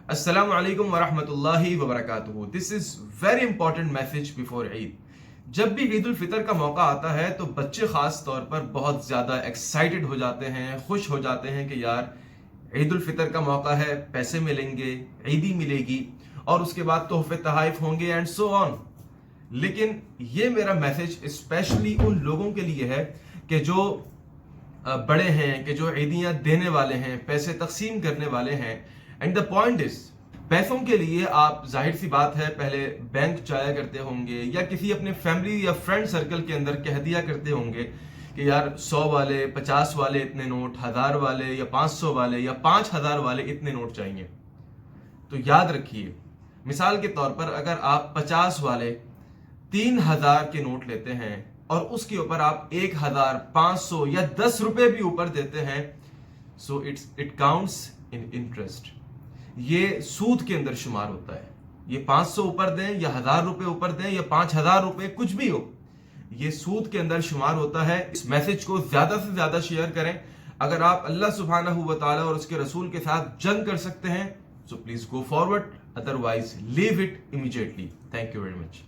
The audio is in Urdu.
السلام علیکم ورحمۃ اللہ وبرکاتہ. This is very important message before Eid. جب بھی عید الفطر کا موقع آتا ہے تو بچے خاص طور پر بہت زیادہ ایکسائٹڈ ہو جاتے ہیں، خوش ہو جاتے ہیں کہ یار عید الفطر کا موقع ہے، پیسے ملیں گے، عیدی ملے گی اور اس کے بعد تحفے تحائف ہوں گے اینڈ سو آن. لیکن یہ میرا میسج اسپیشلی ان لوگوں کے لیے ہے کہ جو بڑے ہیں، کہ جو عیدیاں دینے والے ہیں، پیسے تقسیم کرنے والے ہیں. اینڈ دا پوائنٹ از، پیسوں کے لیے آپ ظاہر سی بات ہے پہلے بینک جایا کرتے ہوں گے یا کسی اپنے فیملی یا فرینڈ سرکل کے اندر کہہ دیا کرتے ہوں گے کہ یار 100 والے، 50 والے اتنے نوٹ، 1000 والے یا 500 والے یا 5000 والے اتنے نوٹ چاہیے. تو یاد رکھیے، مثال کے طور پر اگر آپ 50 والے 3000 کے نوٹ لیتے ہیں اور اس کے اوپر آپ 1500 یا 10 روپے بھی اوپر دیتے ہیں، so it counts in interest. یہ سود کے اندر شمار ہوتا ہے. یہ 500 اوپر دیں یا 1000 روپے اوپر دیں یا 5000 روپے، کچھ بھی ہو، یہ سود کے اندر شمار ہوتا ہے. اس میسج کو زیادہ سے زیادہ شیئر کریں. اگر آپ اللہ سبحانہ و تعالیٰ اور اس کے رسول کے ساتھ جنگ کر سکتے ہیں، so please go forward, otherwise leave it immediately. Thank you very much.